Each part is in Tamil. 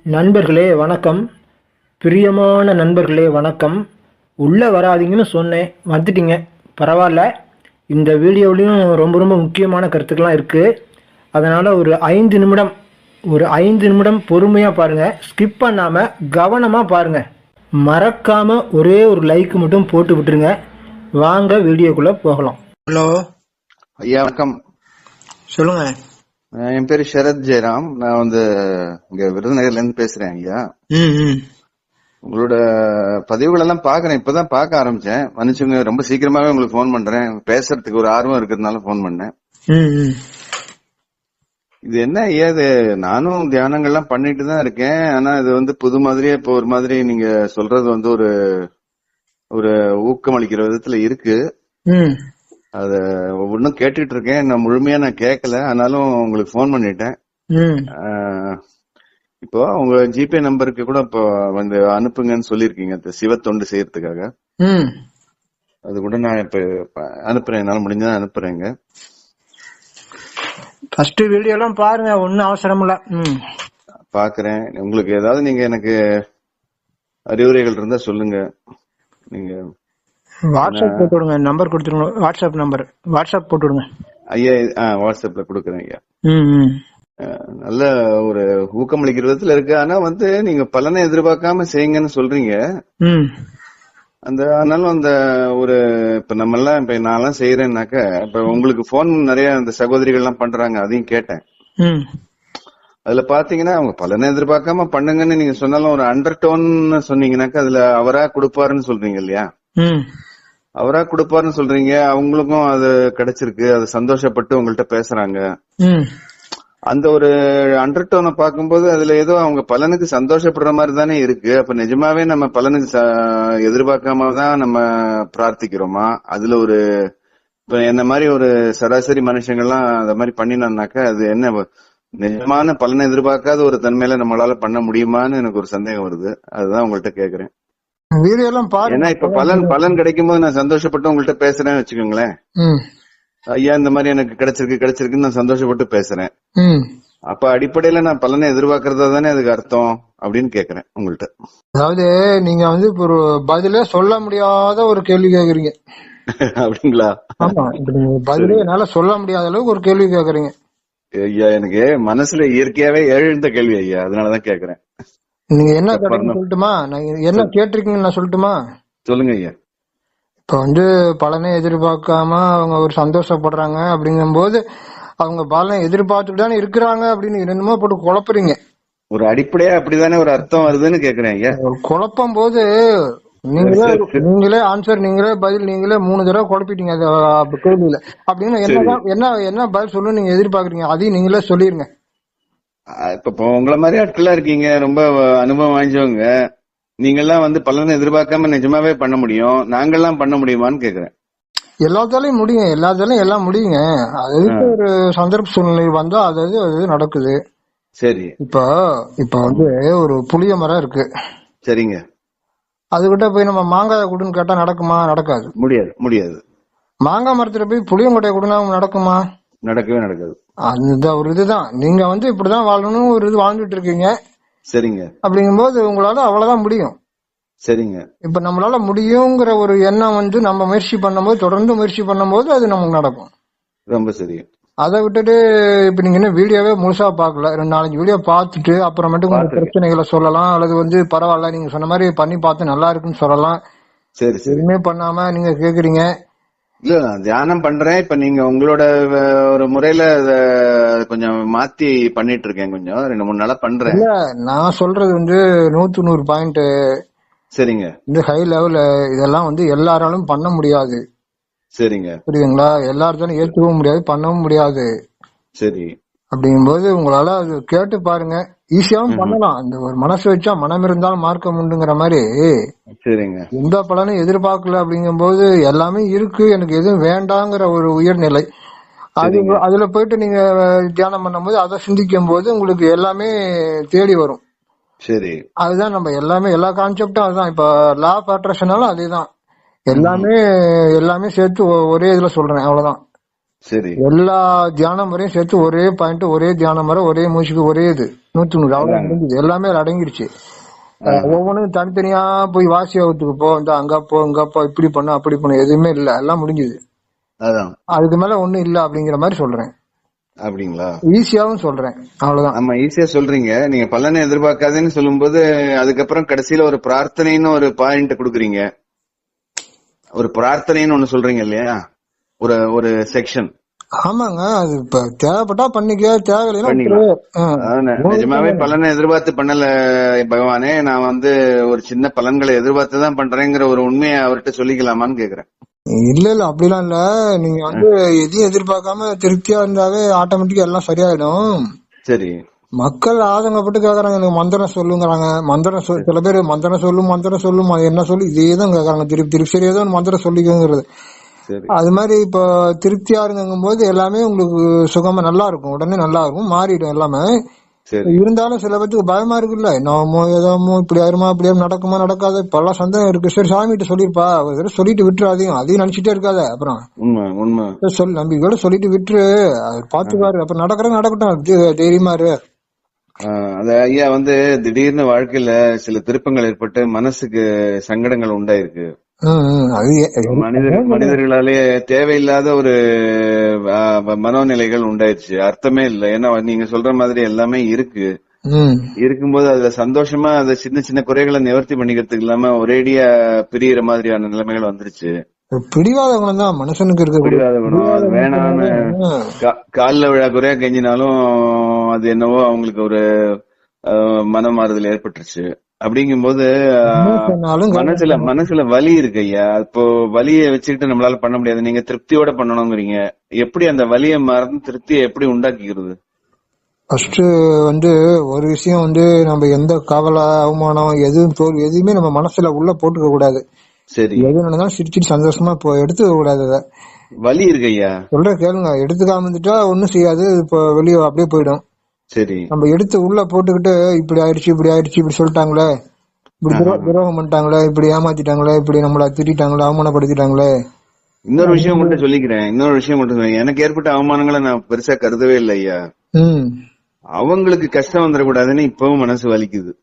நண்பர்களே வணக்கம். பிரியமான நண்பர்களே வணக்கம். உள்ளே வராதீங்கன்னு சொன்னேன், வந்துட்டீங்க. பரவாயில்ல. இந்த வீடியோவிலையும் ரொம்ப ரொம்ப முக்கியமான கருத்துக்கள்லாம் இருக்குது. அதனால் ஒரு 5 நிமிடம் பொறுமையாக பாருங்கள். ஸ்கிப் பண்ணாமல் கவனமாக பாருங்கள். மறக்காமல் ஒரே ஒரு லைக் மட்டும் போட்டு விட்டுருங்க. வாங்க வீடியோக்குள்ளே போகலாம். ஹலோ ஐயா வணக்கம். சொல்லுங்க. என் பேரு ஷரத் ஜெயராம். நான் இங்க விருதுநகர்ல இருந்து பேசுறேன் ஐயா. உங்களோட பதிவுகள் எல்லாம் பாக்குறேன், இப்பதான் பார்க்க ஆரம்பிச்சேன். மன்னிச்சுங்க, ரொம்ப சீக்கிரமாவே உங்களுக்கு போன் பண்றேன். பேசுறதுக்கு ஒரு ஆர்வம் இருக்கிறதுனால போன் பண்ணேன். இது என்ன ஐயா, இது நானும் தியானங்கள்லாம் பண்ணிட்டு தான் இருக்கேன். ஆனா இது புது மாதிரியே இப்போ ஒரு மாதிரி நீங்க சொல்றது ஒரு ஒரு ஊக்கம் அளிக்கிற விதத்துல இருக்கு. அத ஒவ்வொன்றும் கேட்டுட்டு இருக்கேன். நான் முழுமையா கேட்கல, ஆனாலும் உங்களுக்கு போன் பண்ணிட்டேன். இப்போ உங்க ஜிபே நம்பருக்கு கூட இப்போ அனுப்புங்கன்னு சொல்லிருக்கீங்க, சிவத்தொண்டு செய்யறதுக்காக. அது கூட நான் இப்ப அனுப்புறேன், என்னால முடிஞ்சா அனுப்புறேங்க. ஃபர்ஸ்ட் வீடியோ எல்லாம் பாருங்க, ஒன்னும் அவசரம் இல்ல. பாக்குறேன். உங்களுக்கு ஏதாவது நீங்க எனக்கு அறிவுரைகள் இருந்தா சொல்லுங்க. நீங்க வாட்ஸ்அப் போட்டு விடுங்க, நம்பர் கொடுத்துருங்க. வாட்ஸ்அப் போட்டு விடுங்க ஐயா. வாட்ஸ்அப்ல கொடுக்குறேன் ஐயா. நல்ல ஒரு ஊக்கமளிக்கிற விதத்துல இருக்கு. ஆனா நீங்க பலனை எதிர்பார்க்காம செய்யுங்கன்னு சொல்றீங்க. ஆனாலும் ஒரு இப்ப நம்ம எல்லாம் இப்ப நான் எல்லாம் செய்யறேன்னாக்க, இப்ப உங்களுக்கு போன் நிறைய அந்த சகோதரிகள் எல்லாம் பண்றாங்க, அதையும் கேட்டேன். அதுல பாத்தீங்கன்னா அவங்க பலனை எதிர்பார்க்காம பண்ணுங்கன்னு நீங்க சொன்னாலும் ஒரு அண்டர் டோன் சொன்னீங்கன்னாக்க அதுல அவரா கொடுப்பாருன்னு சொல்றீங்க இல்லையா? அவரா கொடுப்பாருன்னு சொல்றீங்க. அவங்களுக்கும் அது கிடைச்சிருக்கு, அது சந்தோஷப்பட்டு உங்கள்ட்ட பேசுறாங்க. அந்த ஒரு அண்டர் டோனை பார்க்கும்போது அதுல ஏதோ அவங்க பலனுக்கு சந்தோஷப்படுற மாதிரி தானே இருக்கு. அப்ப நிஜமாவே நம்ம பலனுக்கு எதிர்பார்க்காம தான் நம்ம பிரார்த்திக்கிறோமா? அதுல இப்ப என்ன மாதிரி ஒரு சராசரி மனுஷங்கள்லாம் அந்த மாதிரி பண்ணினோம்னாக்க அது என்ன நிஜமான பலனை எதிர்பார்க்காத ஒரு தன்மையில நம்மளால பண்ண முடியுமான்னு எனக்கு ஒரு சந்தேகம் வருது. அதுதான் உங்கள்ட்ட கேக்குறேன். வீடியோ எல்லாம் பாருங்க. ஏன்னா இப்ப பலன் கிடைக்கும் போது நான் சந்தோஷப்பட்டு உங்கள்ட்ட பேசுறேன்னு வச்சுக்கோங்களேன். ஐயா இந்த மாதிரி எனக்கு கிடைச்சிருக்குன்னு நான் சந்தோஷப்பட்டு பேசுறேன். அப்ப அடிப்படையில நான் பலனை எதிர்பார்க்கறதா தானே அதுக்கு அர்த்தம் அப்படின்னு கேக்குறேன் உங்கள்ட்ட. அதாவது நீங்க இப்ப ஒரு பதிலே சொல்ல முடியாத ஒரு கேள்வி கேக்குறீங்க. அப்படிங்களா? ஆமா, பதிலே என்னால சொல்ல முடியாத அளவுக்கு ஒரு கேள்வி கேக்குறீங்க. ஐயா எனக்கு மனசுல இயற்கையாவே எழுந்த கேள்வி ஐயா, அதனாலதான் கேக்குறேன். நீங்க என்ன கேட்டீங்கன்னு சொல்லட்டுமா? நான் என்ன கேட்டிருக்கீங்கன்னு நான் சொல்லட்டுமா? சொல்லுங்க ஐயா. இப்ப பலனை எதிர்பார்க்காம அவங்க ஒரு சந்தோஷப்படுறாங்க அப்படிங்கும் போது அவங்க பலனை எதிர்பார்த்துட்டு தானே இருக்கிறாங்க அப்படின்னு என்னமோ போட்டு குழப்புறீங்க. ஒரு அடிப்படையா அப்படிதானே ஒரு அர்த்தம் வருதுன்னு கேக்குறேன் ஐயா. குழப்பம் போது நீங்களே ஆன்சர், நீங்களே பதில், நீங்களே 3 தடவை குழப்பிட்டீங்க கேள்வியில. அப்படின்னு என்ன பதில் சொல்லு நீங்க எதிர்பார்க்கறீங்க, அதையும் நீங்களே சொல்லிருங்க. இப்ப உங்களை மாதிரி ஆட்கள்லாம் இருக்கீங்க, ரொம்ப அனுபவம் வாய்ந்தவங்க. நீங்க எல்லாம் பலனை எதிர்பார்க்காம நிஜமாவே பண்ண முடியும், நாங்கெல்லாம் பண்ண முடியுமான்னு கேக்குறேன். எல்லாத்தாலையும் முடியும், எல்லாத்தாலையும் எல்லாம் முடியுங்க. அதுக்கு ஒரு சந்தர்ப்ப சூழ்நிலை வந்தா அது நடக்குது. சரி. இப்ப ஒரு புளிய மரம் இருக்கு. சரிங்க. அதுகிட்ட போய் நம்ம மாங்காய் கொடுன்னு கேட்டா நடக்குமா? நடக்காது. முடியாது. மாங்காய் மரத்துல போய் புளியங்கொட்டையை கொடுனா நடக்குமா? நடக்கவே நடக்காது. அந்த ஒரு இதுதான் நீங்க இப்படிதான் வாழணும் ஒரு இது வாழ்ந்துட்டு இருக்கீங்க. சரிங்க. அப்படிங்கும்போது உங்களால அவ்வளவுதான் முடியும். சரிங்க. இப்ப நம்மளால முடியுங்கிற ஒரு எண்ணம் நம்ம முயற்சி பண்ணும்போது, தொடர்ந்து முயற்சி பண்ணும்போது அது நமக்கு நடக்கும். ரொம்ப சரி. அதை விட்டுட்டு இப்ப நீங்க இன்னும் வீடியோவே முழுசா பாக்கல, 2-4 வீடியோ பார்த்துட்டு அப்புறமேட்டு உங்க பிரச்சனைகளை சொல்லலாம், அல்லது பரவாயில்ல நீங்க சொன்ன மாதிரி பண்ணி பார்த்து நல்லா இருக்குன்னு சொல்லலாம். சரி. எதுவுமே பண்ணாம நீங்க கேக்குறீங்க. இல்ல நான் தியானம் பண்றேன். இப்ப நீங்க உங்களோட ஒரு முறையில கொஞ்சம் மாத்தி பண்ணிட்டு இருக்கேன், கொஞ்சம் 2-3 நாளா பண்றேன். இல்ல நான் சொல்றது 100 பாயிண்ட். சரிங்க. ஹை லெவல் இதெல்லாம் எல்லாராலும் பண்ண முடியாது. சரிங்க. புரியுதுங்களா? எல்லார்த்தாலும் ஏற்றுக்கவும் முடியாது, பண்ணவும் முடியாது. சரி. அப்படிங்கும்போது உங்களால அது கேட்டு பாருங்க. ஈஸியாவும் பண்ணலாம். இந்த ஒரு மனசு வச்சா மனம் இருந்தாலும் மார்க்கம் உண்டுங்கிற மாதிரி. சரிங்க. எந்த பலனும் எதிர்பார்க்கல அப்படிங்கும் போது எல்லாமே இருக்கு, எனக்கு எதுவும் வேண்டாங்கிற ஒரு உயர்நிலை. அதுல போயிட்டு நீங்க தியானம் பண்ணும்போது அதை சிந்திக்கும் போது உங்களுக்கு எல்லாமே தேடி வரும். சரி. அதுதான் நம்ம எல்லா கான்செப்டும் அதுதான். இப்ப லா ஆஃப் அட்ராக்ஷனாலும் அதேதான். எல்லாமே சேர்த்து ஒரே இதுல சொல்றேன், அவ்வளவுதான். சரி எல்லா தியான முறையும் சேர்த்து ஒரே பாயிண்ட், ஒரே தியான முறை, ஒரே மூச்சுக்கு ஒரே இது 100 அவ்வளவு முடிஞ்சது. எல்லாமே அதுல அடங்கிடுச்சு. ஒவ்வொன்றும் தனித்தனியா போய் வாசி வகுத்துக்கு போ, இந்த அங்க போ இங்க போ, இப்படி பண்ணு அப்படி பண்ணு, எதுவுமே இல்ல, எல்லாம் முடிஞ்சது. அதான் அதுக்கு மேல ஒண்ணும் இல்ல அப்படிங்கிற மாதிரி சொல்றேன். அப்படிங்களா? ஈஸியாவும் சொல்றேன், அவ்வளவுதான். ஆமா, ஈஸியா சொல்றீங்க. நீங்க பலனை எதிர்பார்க்காதேன்னு சொல்லும்போது அதுக்கப்புறம் கடைசியில ஒரு பிரார்த்தனைன்னு ஒரு பாயிண்ட் கொடுக்குறீங்க. ஒரு பிரார்த்தனைன்னு ஒண்ணு சொல்றீங்க இல்லையா, ஒரு ஒரு செக்ஷன். ஆமாங்க, அது இப்ப தேவைப்பட்டா பண்ணிக்க, தேவையில்லைன்னா பண்ணிக்கலாம். நிஜமாவே பலனை எதிர்பார்த்து பண்ணல பகவானே, நான் ஒரு சின்ன பலன்களை எதிர்பார்த்து தான் பண்றேங்கிற ஒரு உண்மையை அவர்கிட்ட சொல்லிக்கலாமான்னு கேக்குறேன். இல்ல இல்ல, அப்படிலாம் இல்ல. நீங்க எதையும் எதிர்பார்க்காம திருப்தியா இருந்தாவே ஆட்டோமேட்டிக்கா எல்லாம் சரியாயிடும். சரி. மக்கள் ஆதங்கப்பட்டு கேக்குறாங்க, எனக்கு மந்திரம் சொல்லுங்கிறாங்க. மந்திரம் சில பேர் மந்திரம் சொல்லும் அது என்ன சொல்லு இதேதான் கேக்குறாங்க திருப்பி திருப்பி. சரி, ஏதோ மந்திரம் சொல்லிக்கோங்கிறது. அது மாதிரி இப்ப திருப்தியா இருங்கும் போது எல்லாமே உங்களுக்கு சுகமா நல்லா இருக்கும், உடனே நல்லா இருக்கும், மாறிடும் எல்லாமே. இருந்தாலும் சில பேருக்கு பயமா இருக்குல்ல, என்னமோ ஏதோமோ இப்படி ஆயிருமா, அப்படி நடக்குமா நடக்காது, இப்பெல்லாம் சந்தேகம் இருக்கு. சரி, சாமி கிட்ட சொல்லிருப்பா, சொல்லிட்டு விட்டுரு, அதையும் நினைச்சிட்டே இருக்காத. அப்புறம் சொல்லு, நம்பிக்கையோட சொல்லிட்டு விட்டுரு, பாத்துக்காரு. அப்புறம் நடக்கட்டும், தைரியமா இரு. ஐயா திடீர்னு வாழ்க்கையில சில திருப்பங்கள் ஏற்பட்டு மனசுக்கு சங்கடங்கள் உண்டாயிருக்கு. மனிதர்களாலே தேவையில்லாத ஒரு மனோநிலைகள் உண்டாயிருச்சு, அர்த்தமே இல்லை. ஏன்னா நீங்க சொல்ற மாதிரி எல்லாமே இருக்கும்போது அதுல சந்தோஷமா அதை சின்ன சின்ன குறைகளை நிவர்த்தி பண்ணிக்கிறதுக்கு இல்லாம ஒரேடியா பிரியிற மாதிரியான நிலைமைகள் வந்துருச்சு. பிடிவாத குணம் தான் மனுஷனுக்கு இருக்கு. பிடிவாத குணம், அது வேணான்னு காலில் விழா குறையா கெஞ்சினாலும் அது என்னவோ அவங்களுக்கு ஒரு மனமாறுதல் ஏற்பட்டுருச்சு. அப்படிங்கும்போது மனசுல வலி இருக்கு ஐயா. இப்போ வலியை வச்சுக்கிட்டு நம்மளால பண்ண முடியாது. நீங்க திருப்தியோட பண்ணணுங்கிறீங்க. எப்படி அந்த வலியை மறந்து திருப்தியை எப்படி உண்டாக்கிக்கிறது? ஃபர்ஸ்ட் ஒரு விஷயம் நம்ம எந்த கவலை, அவமானம், எதுவுமே நம்ம மனசுல உள்ள போட்டுக்க கூடாது. சரி. எது நடந்தாலும் சிரிச்சிட்டு சந்தோஷமா எடுத்துக்க கூடாது. வலி இருக்கு ஐயா, சொல்ற கேளுங்க. எடுத்துக்காம இருந்துட்டா ஒண்ணும் செய்யாது, இப்போ வெளியே அப்படியே போயிடும். சரி. நம்ம எடுத்து உள்ள போட்டுக்கிட்டு இப்படி ஆயிடுச்சு இப்படி சொல்லிட்டாங்களே, இப்படி துரோகம் பண்ணிட்டாங்களே, இப்படி ஏமாத்திட்டாங்களே, இப்படி நம்மள திட்டாங்களே, அவமானப்படுத்திட்டாங்களே. இன்னொரு விஷயம் மட்டும் சொல்லிக்கிறேன். எனக்கு ஏற்பட்ட அவமானங்களை நான் பெருசா கருதவே இல்லை ஐயா. அவங்களுக்கு கஷ்டம் வந்துடக்கூடாதுன்னு இப்பவும் மனசு வலிக்குது.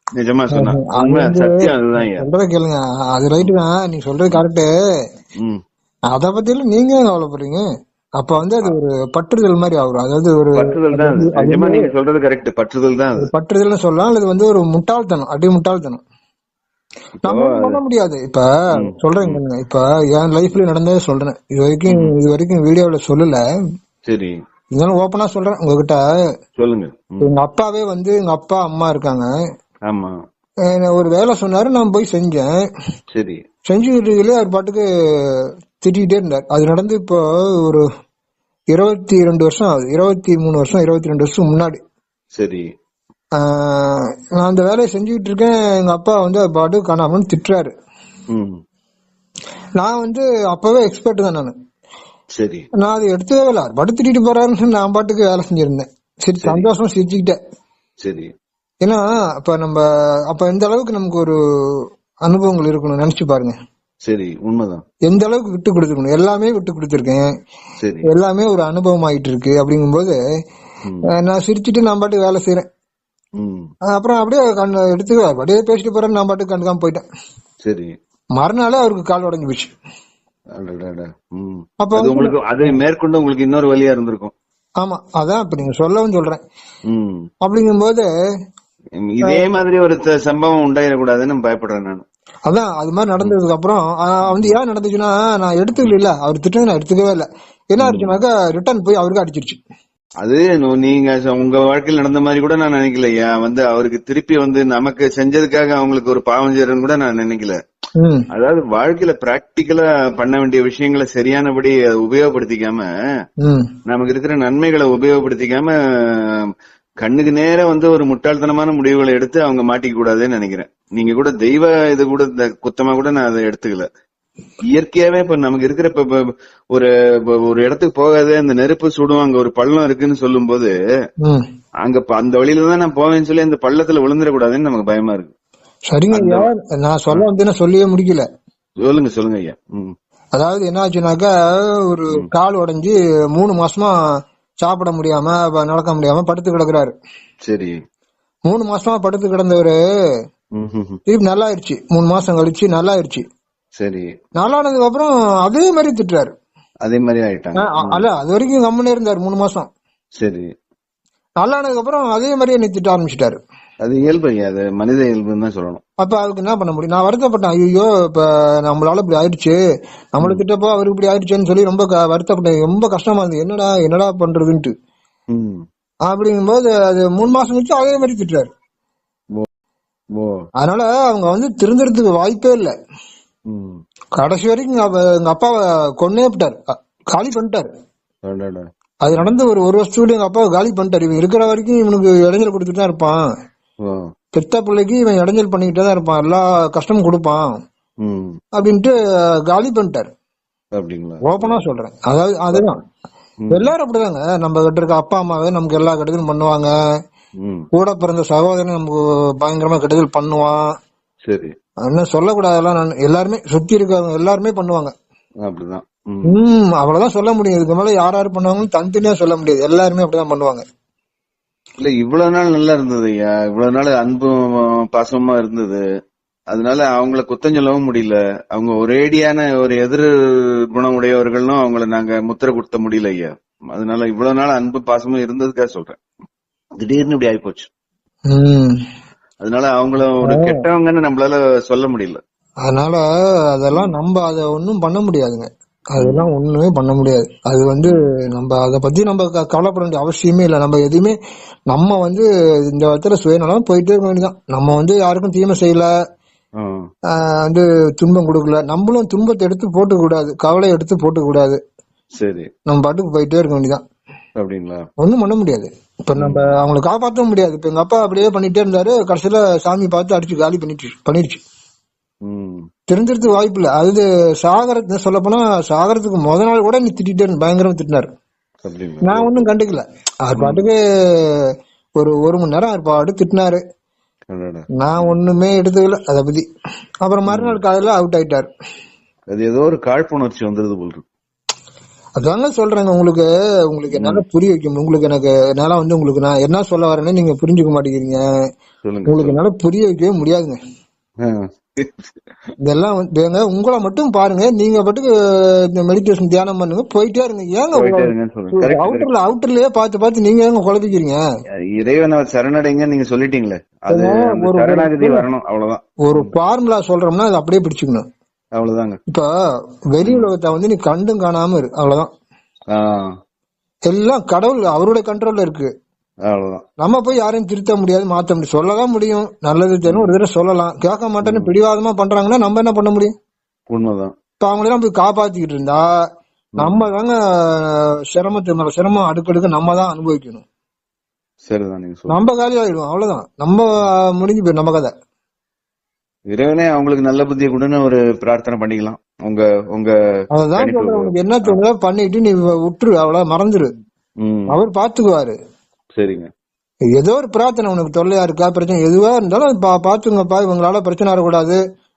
நிஜமா சொன்னா சத்தியம் அதுதான். சொல்றத கேளுங்க, அது ரைட்டு தான், நீங்க சொல்றது கரெக்ட். அத பத்தி எல்லாம் நீங்க கவலைப்படுறீங்க. அப்ப அது ஒரு பற்றுதல் மாதிரி ஆகும். அதாவது ஒரு பற்றுதல் தான். நிஜமா நீங்க சொல்றது கரெக்ட், பற்றுதல் தான். பற்றுதல் சொல்லலாம், அல்லது ஒரு முட்டாள்தனம், அப்படியே முட்டாள்தனம். நம்ம பண்ண முடியாது. இப்ப சொல்றேன், இப்ப என் லைஃப்ல நடந்ததே சொல்றேன். இது வரைக்கும் வீடியோல சொல்லல. சரி, இருந்தாலும் ஓப்பனா சொல்றேன் உங்ககிட்ட. சொல்லுங்க. எங்க அப்பாவே எங்க அப்பா அம்மா இருக்காங்க. ஆமா. ஒரு வேலை சொன்னாரு, நான் போய் செஞ்சேன். சரி. செஞ்சுக்கிட்டு அவர் பாட்டுக்கு திட்டிகிட்டே இருந்தார். அது நடந்து இப்போ ஒரு 22 வருஷம் ஆகுது, 23 வருஷம் 22 வருஷம் முன்னாடி. சரி. நான் அந்த வேலையை செஞ்சுக்கிட்டு இருக்கேன். எங்க அப்பா அது பாட்டுக்கு காணாமன்னு திட்டுறாரு. நான் அப்பவே எக்ஸ்பர்ட் தான் நானு. சரி. நான் அதை எடுத்துவே இல்லை, பாட்டு திட்டிட்டு போறாருன்னு நான் பாட்டுக்கு வேலை செஞ்சிருந்தேன். சரி, சந்தோஷமா சிரிச்சுக்கிட்டேன். சரி. ஏன்னா அப்ப அப்ப எந்த அளவுக்கு நமக்கு ஒரு அனுபவங்கள் இருக்கணும் நினைச்சு பாருங்க. சரி, உண்மைதான். எந்த அளவுக்கு விட்டு கொடுத்துருக்கணும், எல்லாமே விட்டு கொடுத்துருக்கேன். எல்லாமே ஒரு அனுபவம் ஆயிட்டு இருக்கு. அப்படிங்கும்போது நான் சிரிச்சுட்டு நான் பாட்டுக்கு வேலை செய்யறேன். அப்புறம் அப்படியே எடுத்து அப்படியே பேசிட்டு போறேன், நான் பாட்டுக்கு கண்டுக்காம போயிட்டேன். சரி. மறுநாளே அவருக்கு கால் உடஞ்சு போச்சு. அப்ப அது மேற்கொண்டு உங்களுக்கு இன்னொரு வழியா இருந்திருக்கும். ஆமா, அதான் இப்ப நீங்க சொல்லவும் சொல்றேன். அப்படிங்கும்போது இதே மாதிரி ஒரு சம்பவம் உண்டாயிடக்கூடாதுன்னு பயப்படுறேன் நான். அதான் அது மாதிரி நடந்ததுக்கு அப்புறம் ஏன் நடந்துச்சுன்னா, நான் எடுத்துக்கல, அவர் திட்டம் நான் எடுத்துக்கவே இல்லை. என்ன ஆச்சுனாக்கா ரிட்டர்ன் போய் அவருக்கு அடிச்சிருச்சு. அது நீங்க உங்க வாழ்க்கையில் நடந்த மாதிரி கூட நான் நினைக்கலையா. அவருக்கு திருப்பி நமக்கு செஞ்சதுக்காக அவங்களுக்கு ஒரு பாவம் செய்யறன்னு கூட நான் நினைக்கல. அதாவது வாழ்க்கையில பிராக்டிக்கலா பண்ண வேண்டிய விஷயங்களை சரியானபடி உபயோகப்படுத்திக்காம, நமக்கு இருக்கிற நன்மைகளை உபயோகப்படுத்திக்காம கண்ணுக்கு நேர ஒரு முட்டாள்தனமான முடிவுகளை எடுத்து அவங்க மாட்டிக்க கூடாதுன்னு நினைக்கிறேன். நீங்க கூட தெய்வ இது கூட குத்தமா கூட நான் அதை எடுத்துக்கல. இயற்கையாவே இப்ப நமக்கு இருக்கிற ஒரு இடத்துக்கு போகாத, அந்த நெருப்பு சுடும், அங்க ஒரு பள்ளம் இருக்குன்னு சொல்லும் போது அங்க அந்த வழியிலதான் நான் போவேன்னு சொல்லி அந்த பள்ளத்துல விழுந்துடக்கூடாதுன்னு நமக்கு பயமா இருக்கு. சரிங்க ஐயா, நான் சொல்லவே முடிக்கல. சொல்லுங்க ஐயா. அதாவது என்ன ஆச்சுனாக்கா, ஒரு கால் உடைஞ்சு 3 மாசமா சாப்பிட முடியாம நடக்க முடியாம படுத்து கிடக்குறாரு. சரி. 3 மாசமா படுத்து கிடந்தவரு திருப்பி நல்லா ஆயிடுச்சு. 3 மாசம் கழிச்சு நல்லா ஆயிடுச்சு. சரி. நல்லானதுக்கு அப்புறம் அதே மாதிரி திட்டுறாரு. அதே மாதிரி ஆயிட்டாங்க. அல்ல, அது வரைக்கும் கம்முனே இருந்தாரு 3 மாசம். சரி. நல்லானதுக்கு அப்புறம் அதே மாதிரியே என்னை திட்ட ஆரம்பிச்சிட்டாரு. அது இயல்பு, அது மனித இயல்புன்னு தான் சொல்லணும். அப்ப அதுக்கு என்ன பண்ண முடியும்? நான் வருத்தப்பட்டேன். ஐயோ, இப்ப நம்மளால இப்படி ஆயிடுச்சு, நம்மள திட்டப்போ அவருக்கு இப்படி ஆயிடுச்சுன்னு சொல்லி ரொம்ப வருத்தப்பட்டேன். ரொம்ப கஷ்டமா இருந்தது. என்னடா பண்றதுன்ட்டு. அப்படிங்கும்போது அது 3 மாசம் கழிச்சு அதே மாதிரி திட்டுறாரு. அதனால அவங்க வந்து திருந்துறதுக்கு வாய்ப்பே இல்லை. கடைசி வரைக்கும் எங்க அப்பாவை கொன்னே விட்டாரு, காலி பண்ணிட்டாரு. அது நடந்து ஒரு வருஷத்துக்குள்ள எங்க அப்பாவை காலி பண்ணிட்டாரு. இவன் இருக்கிற வரைக்கும் இவனுக்கு இடைஞ்சல் கொடுத்துட்டு தான் இருப்பான். பெத்த பிள்ளைக்கு இவன் இடைஞ்சல் பண்ணிக்கிட்டே தான் இருப்பான், எல்லா கஷ்டமும் கொடுப்பான் அப்படின்ட்டு காலி பண்ணிட்டாரு. ஓப்பனா சொல்றேன். அதாவது அதுதான் எல்லாரும் அப்படிதாங்க. நம்ம கிட்ட இருக்க அப்பா அம்மாவே நமக்கு எல்லா கெடுதலும் பண்ணுவாங்க. கூட பிறந்த சகோதரன் நமக்கு பயங்கரமா கெடுதல் பண்ணுவான். சரி, அதெல்லாம் சொல்லக்கூடாது. எல்லாருமே சுத்தி இருக்கவங்க எல்லாருமே பண்ணுவாங்க. அப்படிதான். அவ்வளவுதான் சொல்ல முடியும். இதுக்கு மேல யாரு பண்ணுவாங்கன்னு தனித்தனியா சொல்ல முடியாது. எல்லாருமே அப்படிதான் பண்ணுவாங்க. இல்ல, இவ்வளவு நாள் நல்லா இருந்தது ஐயா. இவ்வளவு நாள் அன்பும் பாசமா இருந்தது. அதனால அவங்கள குத்தம் சொல்லவும் முடியல. அவங்க ஒரேடியான ஒரு எதிர் குணம் உடையவர்களும் அவங்கள நாங்க முத்திரை கொடுத்த முடியல ஐயா. அதனால இவ்வளவு நாள் அன்பு பாசமும் இருந்ததுக்காக சொல்றேன். திடீர்னு இப்படி ஆயிப்போச்சு. அதனால அவங்கள ஒரு கெட்டவங்கன்னு நம்மளால சொல்ல முடியல. அதனால அதெல்லாம் நம்ம அதை ஒன்னும் பண்ண முடியாதுங்க. அதெல்லாம் ஒண்ணுமே பண்ண முடியாது. அது வந்து நம்ம அதை பத்தி நம்ம கவலைப்பட வேண்டிய அவசியமே இல்லை. நம்ம எதுவுமே நம்ம வந்து இந்த இடத்துல சுயநலம் போயிட்டே இருக்க வேண்டியதான். நம்ம வந்து யாருக்கும் தீமை செய்யல, வந்து துன்பம் கொடுக்கல. நம்மளும் துன்பத்தை எடுத்து போட்டு கூடாது, கவலை எடுத்து போட்டு கூடாது. சரி, நம்ம பாட்டுக்கு போயிட்டே இருக்க வேண்டியதான். அப்படிங்களா? ஒண்ணும் பண்ண முடியாது. இப்ப நம்ம அவங்களை காப்பாற்ற முடியாது. இப்ப எங்க அப்பா அப்படியே பண்ணிட்டே இருந்தாரு. கடைசியில சாமி பார்த்து அடிச்சு காலி பண்ணிடுச்சு. தெரிஞ்சிருக்கு வாய்ப்பு இல்ல. அது சாகரத்து சொல்ல போனா சாகரத்துக்கு முத நாள் கூட நீ திட்டிட்டு பயங்கரமா திட்டினாரு. நான் ஒன்னும் கண்டுக்கல. அவர் பாட்டுக்கு ஒரு மணி நேரம் அவர் பாட்டு திட்டினாரு. நான் ஒண்ணுமே எடுத்துக்கல அத பத்தி. அப்புறம் மறுநாள் காலையில அவுட் ஆயிட்டாரு. அது ஏதோ ஒரு காழ்ப்புணர்ச்சி வந்துருது போல. அதாங்க சொல்றேங்க. உங்களுக்கு என்னால புரிய வைக்க முடியும். உங்களுக்கு என்னால வந்து உங்களுக்கு நான் என்ன சொல்ல வரேன்னு நீங்க புரிஞ்சுக்க மாட்டேங்கிறீங்க. உங்களுக்கு என்னால புரிய வைக்கவே முடியாதுங்க. இதெல்லாம் வந்து உங்களை மட்டும் பாருங்க. நீங்க பாட்டுக்கு இந்த மெடிடேஷன் தியானம் பண்ணுங்க, போயிட்டே இருங்க. ஏங்க அவுட்டர்லயே பார்த்து நீங்க ஏங்க குழப்பிக்கிறீங்க? இறைவனை சரணடைங்க நீங்க சொல்லிட்டீங்களே, அது சரணாகதி வரணும், அவ்வளவுதான். ஒரு ஃபார்முலா சொல்றோம்னா அது அப்படியே பிடிச்சுக்கணும், அவ்வளவுதாங்க. இப்ப வெளி உலகத்தை வந்து நீ கண்டும் காணாம இரு, அவ்வளவுதான். எல்லாம் கடவுள் அவருடைய கண்ட்ரோல்ல இருக்கு, அவ்வளவுதான். நம்ம போய் யாரையும் திருத்த முடியாது, மாத்த முடியும். சொல்லதான் முடியும், நல்லது தெரியும் ஒரு தடவை சொல்லலாம். கேட்க மாட்டேன்னு பிடிவாதமா பண்றாங்கன்னா நம்ம என்ன பண்ண முடியும்? உண்மைதான். இப்ப அவங்களெல்லாம் போய் காப்பாத்திக்கிட்டு இருந்தா நம்ம தாங்க சிரமத்து மேல சிரமம் அடுக்கடுக்க நம்ம தான் அனுபவிக்கணும். சரிதான், நீங்க நம்ம காலி ஆயிடும், அவ்வளவுதான். நம்ம முடிஞ்சு போயிடும் நம்ம கதை. இறைவனே அவங்களுக்கு நல்ல புத்தியை கொடுன்னு ஒரு பிரார்த்தனை பண்ணிக்கலாம். அதான் சொல்றேன், உனக்கு என்ன தோணுதோ பண்ணிட்டு நீ விட்டுரு, அவ்வளவு மறந்துரு, அவர் பாத்துக்குவாரு. சரிங்க. ஏதோ ஒரு பிரார்த்தனை உனக்கு தொல்லையா இருக்கா, பிரச்சனை எதுவா இருந்தாலும் பாத்துங்கப்பா, இவங்களால பிரச்சனை வரக்கூடாது,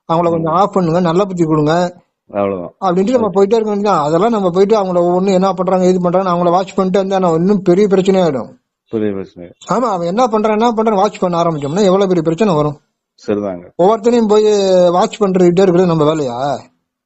அவங்கள கொஞ்சம் ஆஃப் பண்ணுங்க, நல்ல புத்தி கொடுங்க, அப்படின்ட்டு நம்ம போயிட்டே இருக்க வேண்டியதான். அதெல்லாம் நம்ம போயிட்டு அவங்கள ஒவ்வொன்னு என்ன பண்றாங்க ஏது பண்றாங்க அவங்கள வாட்ச் பண்ணிட்டு இருந்தா இன்னும் பெரிய பிரச்சனையாயிடும். ஆமா, அவன் என்ன பண்றான் வாட்ச் பண்ண ஆரம்பிச்சோம்னா எவ்வளவு பெரிய பிரச்சனை வரும். சரிதாங்க. ஒவ்வொருத்தனையும் போய் வாட்ச் பண்றதுட்டே இருக்கிறது நம்ம வேலையா?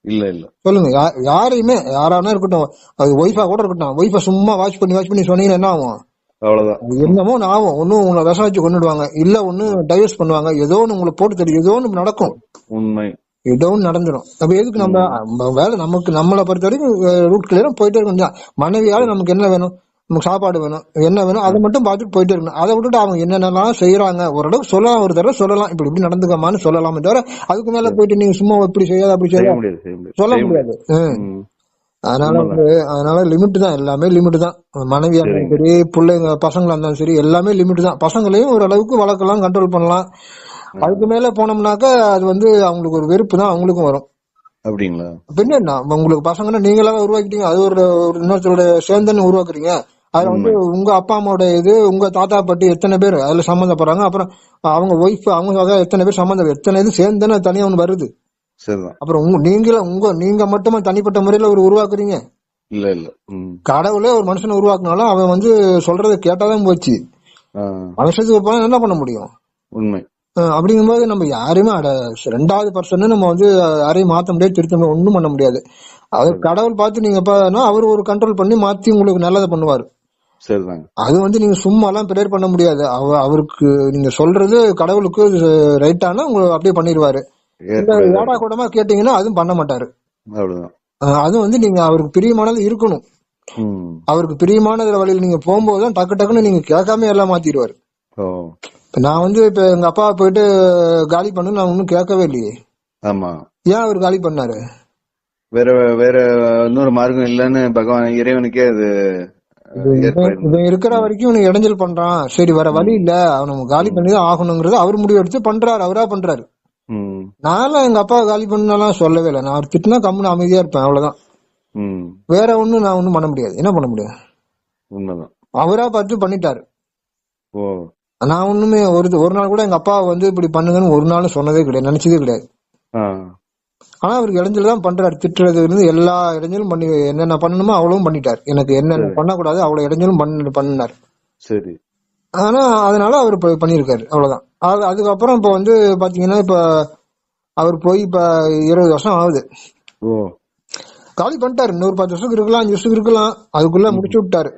இல்ல இல்ல, சொல்லுங்க. யாரையுமே யாரானா இருக்கட்டும், அது ஒய்ஃபா கூட இருக்கட்டும், ஒய்ஃபா சும்மா வாட்ச் பண்ணி சொன்னீங்கன்னா என்ன ஆகும்? அவ்வளவுதான், என்னமோ ஆகும். ஒன்னும் உங்களை விஷம் வச்சு கொண்டுடுவாங்க, இல்ல ஒண்ணு டைவர்ஸ் பண்ணுவாங்க, ஏதோ ஒண்ணு உங்களை போட்டு தெரியும், ஏதோ ஒண்ணு நடக்கும். உண்மை, ஏதோ ஒண்ணு நடந்துடும். அப்ப எதுக்கு நம்ம வேலை? நமக்கு நம்மளை பொறுத்த வரைக்கும் ரூட் கிளியரும் போயிட்டே இருக்கணும். மனைவியால நமக்கு என்ன வேணும்? நமக்கு சாப்பாடு வேணும், என்ன வேணும், அதை மட்டும் பார்த்துட்டு போயிட்டே இருக்கணும். அதை விட்டுட்டு அவங்க என்னென்னலாம் செய்யறாங்க ஓரளவுக்கு சொல்லலாம், ஒரு தடவை சொல்லலாம், இப்படி இப்படி நடந்துக்கமான்னு சொல்லலாமே தவிர அதுக்கு மேல போயிட்டு நீங்க சும்மா இப்படி செய்யாது அப்படி செய்ய சொல்ல முடியாது. அதனால லிமிட் தான், எல்லாமே லிமிட் தான். மனைவியா இருந்தாலும் சரி, பிள்ளைங்க பசங்களா இருந்தாலும் சரி, எல்லாமே லிமிட் தான். பசங்களையும் ஓரளவுக்கு வளர்க்கலாம், கண்ட்ரோல் பண்ணலாம். அதுக்கு மேல போனோம்னாக்கா அது வந்து அவங்களுக்கு ஒரு வெறுப்பு தான் அவங்களுக்கும் வரும். அப்படிங்களா? பின்ன உங்களுக்கு பசங்கன்னா நீங்களா உருவாக்கிட்டீங்க, அது ஒரு இன்னொருத்தரோட சேர்ந்தன்னு உருவாக்குறீங்க. அதுல வந்து உங்க அப்பா அம்மாவோட இது, உங்க தாத்தா பாட்டி எத்தனை பேர் அதுல சம்மந்தப்படுறாங்க, அப்புறம் அவங்க ஒய்ஃப் அவங்க எத்தனை பேர் சம்மந்தம், எத்தனை இது சேர்ந்துன்னு தனியா ஒண்ணு வருது. சரிதான். அப்புறம் நீங்க மட்டுமா தனிப்பட்ட முறையில ஒரு உருவாக்குறீங்க? இல்ல இல்ல. கடவுளே ஒரு மனுஷனை உருவாக்குனாலும் அவன் வந்து சொல்றதை கேட்டாதான் போச்சு. மனுஷத்துக்கு போனா என்ன பண்ண முடியும்? உண்மை. அப்படிங்கும்போது நம்ம யாருமே ரெண்டாவது பர்சன் நம்ம வந்து யாரையும் மாத்த முடியாது, திருத்த முடியாது, ஒண்ணும் பண்ண முடியாது. அவர் கடவுள் பார்த்து நீங்க அவர் ஒரு கண்ட்ரோல் பண்ணி மாத்தி உங்களுக்கு நல்லதை பண்ணுவாரு. சரிதாங்க. அது வந்து நீங்க சும்மா எல்லாம் ப்ரேயர் பண்ண முடியாது. அவருக்கு நீங்க சொல்றது கடவுளுக்கு ரைட்டானா உங்களுக்கு அப்படியே பண்ணிடுவாரு. ஏடா கூடமா கேட்டீங்கன்னா அதுவும் பண்ண மாட்டாரு. அவ்வளவுதான். அது வந்து நீங்க அவருக்கு பிரியமானது இருக்கணும். அவருக்கு பிரியமான வழியில் நீங்க போகும்போதுதான் டக்கு டக்குன்னு நீங்க கேட்காம எல்லாம் மாத்திடுவாரு. நான் வந்து இப்ப எங்க அப்பா போயிட்டு காலி பண்ணு நான் ஒன்னும் கேட்கவே இல்லையே. ஆமா. ஏன் அவர் காலி பண்ணாரு? வேற வேற இன்னொரு மார்க்கம் இல்லன்னு பகவான் இறைவனுக்கே அது இவன் இருக்கிற வரைக்கும் இவனுக்கு இடைஞ்சல் பண்றான், சரி வர வழி இல்ல அவனை காலி பண்ணிதான் ஆகணுங்கிறது அவர் முடிவு எடுத்து பண்றாரு, அவரா பண்றாரு. நான்லாம் எங்க அப்பா காலி பண்ணலாம் சொல்லவே இல்லை. நான் அவர் திட்டினா கம்முன்னு அமைதியா இருப்பேன், அவ்வளவுதான். வேற ஒண்ணும் நான் ஒண்ணும் பண்ண முடியாது. என்ன பண்ண முடியும்? உண்மைதான். அவரா பார்த்து பண்ணிட்டாரு. நான் ஒண்ணுமே ஒரு நாள் கூட எங்க அப்பா வந்து இப்படி பண்ணுங்கன்னு ஒரு நாளும் சொன்னதே கிடையாது, நினைச்சதே கிடையாது. ஆனா அவருக்கு இடைஞ்சல் தான் பண்றாரு. திட்டுறது இருந்து எல்லா இடைஞ்சலும் பண்ணி என்னென்ன பண்ணணுமோ அவ்வளவும் பண்ணிட்டாரு. எனக்கு என்னென்ன பண்ணக்கூடாது அவ்வளவு இடைஞ்சலும் பண்ணினாரு. சரி. ஆனா அதனால அவர் பண்ணிருக்காரு, அவ்வளவுதான். அதுக்கப்புறம் இப்ப வந்து பாத்தீங்கன்னா இப்ப அவர் போய் இப்ப 20 வருஷம் ஆகுது. காலி பண்ணிட்டாரு. இன்னொரு 10 வருஷத்துக்கு இருக்கலாம், 5 வருஷத்துக்கு இருக்கலாம், அதுக்குள்ள முடிச்சு விட்டாரு.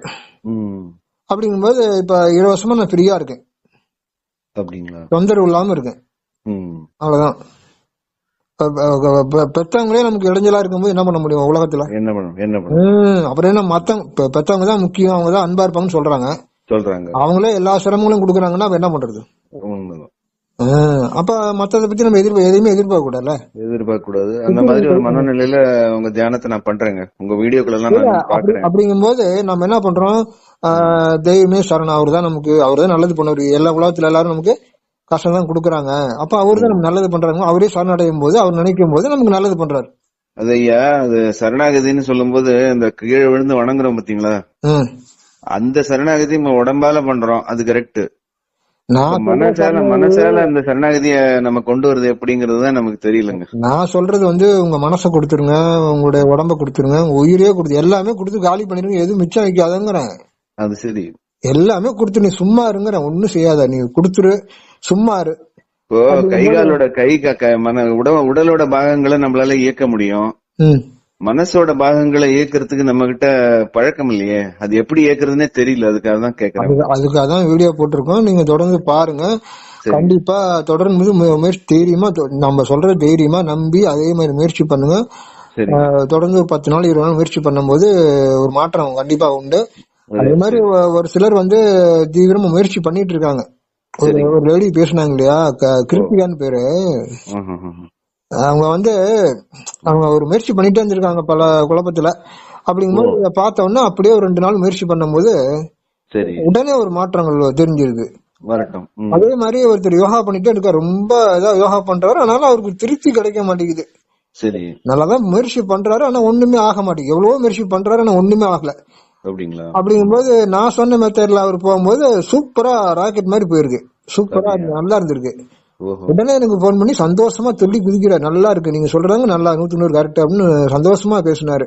அப்படிங்கும்போது இப்ப 20 வருஷமா நான் ஃப்ரீயா இருக்கேன், தொந்தரவு இல்லாம இருக்கேன், அவ்வளவுதான். பெத்தவங்களே நமக்கு இடைஞ்சலா இருக்கும்போது என்ன பண்ண முடியும் உலகத்துல? அப்புறம் என்ன மத்தவங்க பெத்தவங்க தான் முக்கியம், அவங்க தான் அன்பா இருப்பாங்கன்னு சொல்றாங்க. அவங்களே எல்லா சிரமங்களும் கொடுக்குறாங்கன்னா என்ன பண்றது? அப்ப மத்தத பத்தி நம்ம எதையுமே எதிர்பார்க்க கூடாது. அந்த மாதிரி ஒரு மனநிலையில உங்க தியானத்தை நான் பண்றேங்க. உங்க வீடியோக்கள் எல்லாம் அப்படிங்கும்போது நம்ம என்ன பண்றோம்? தெய்வமே சரணம், அவர்தான் நமக்கு, அவர்தான் நல்லது பண்ணுவாரு. எல்லா உலகத்துல எல்லாரும் நமக்கு கஷ்டம் தான் கொடுக்குறாங்க. அப்ப அவரு தான் நமக்கு நல்லது பண்றாங்க. அவரே சரணடையும் போது அவர் நினைக்கும் போது நமக்கு நல்லது பண்றாரு. அது ஐயா, அது சரணாகதின்னு சொல்லும் போது இந்த கீழே விழுந்து வணங்குறோம் பாத்தீங்களா, அந்த சரணாகதி நம்ம உடம்பால பண்றோம், அது கரெக்ட். மனசால அந்த சரணாகதிய நம்ம கொண்டு வருது எப்படிங்கறதுதான் நமக்கு தெரியலங்க. நான் சொல்றது வந்து உங்க மனசை கொடுத்துருங்க, உங்களுடைய உடம்ப கொடுத்துருங்க, உயிரே கொடுத்து எல்லாமே கொடுத்து காலி பண்ணிருங்க, எதுவும் மிச்சம் வைக்காதங்கிறேன். அது சரி, எல்லாமே கொடுத்து நீ சும்மா இருங்கிற, ஒண்ணும் செய்யாத, நீ கொடுத்துரு, சும்மா இரு. இப்போ கைகாலோட உடலோட பாகங்களை நம்மளால இயக்க முடியும், மனசோட பாகங்களை இயக்கிறதுக்கு நம்ம கிட்ட பழக்கம் இல்லையே, அது எப்படி இயக்குறதுன்னே தெரியல. அதுக்காக தான் கேக்குறேன். அதுக்காக தான் வீடியோ போட்டிருக்கோம், நீங்க தொடர்ந்து பாருங்க. கண்டிப்பா தொடர்ந்து முயற்சி தைரியமா, நம்ம சொல்ற தைரியமா நம்பி அதே மாதிரி முயற்சி பண்ணுங்க. தொடர்ந்து 10 நாள் 20 நாள் முயற்சி பண்ணும்போது ஒரு மாற்றம் கண்டிப்பா உண்டு. அதே மாதிரி ஒரு சிலர் வந்து தீவிரமா முயற்சி பண்ணிட்டு இருக்காங்க. ஒரு லேடி பேசினாங்க இல்லையா, கிருத்திகான்னு பேரு, அவங்க வந்து அவங்க ஒரு முயற்சி பண்ணிட்டே இருந்திருக்காங்க பல குழப்பத்துல. அப்படிங்கும்போது பார்த்த உடனே அப்படியே ஒரு 2 நாள் முயற்சி பண்ணும் போது உடனே ஒரு மாற்றங்கள் தெரிஞ்சிருது. அதே மாதிரி ஒருத்தர் யோகா பண்ணிட்டே இருக்க, ரொம்ப ஏதாவது யோகா பண்றாரு, அதனால அவருக்கு திருப்தி கிடைக்க மாட்டேங்குது. சரி, நல்லாதான் முயற்சி பண்றாரு, ஆனா ஒண்ணுமே ஆக மாட்டேங்குது. எவ்வளவோ முயற்சி பண்றாரு, ஆனா ஒண்ணுமே ஆகல. அப்படிங்கும்போது நான் சொன்ன மெத்தட்ல அவர் போகும்போது சூப்பரா ராக்கெட் மாதிரி போயிருக்கு, சூப்பரா நல்லா இருந்திருக்கு. உடனே எனக்கு போன் பண்ணி சந்தோஷமா துள்ளி குதிக்கிறார், நல்லா இருக்கு நீங்க சொல்றாங்க, நல்லா 100 கரெக்ட் அப்படின்னு சந்தோஷமா பேசினாரு.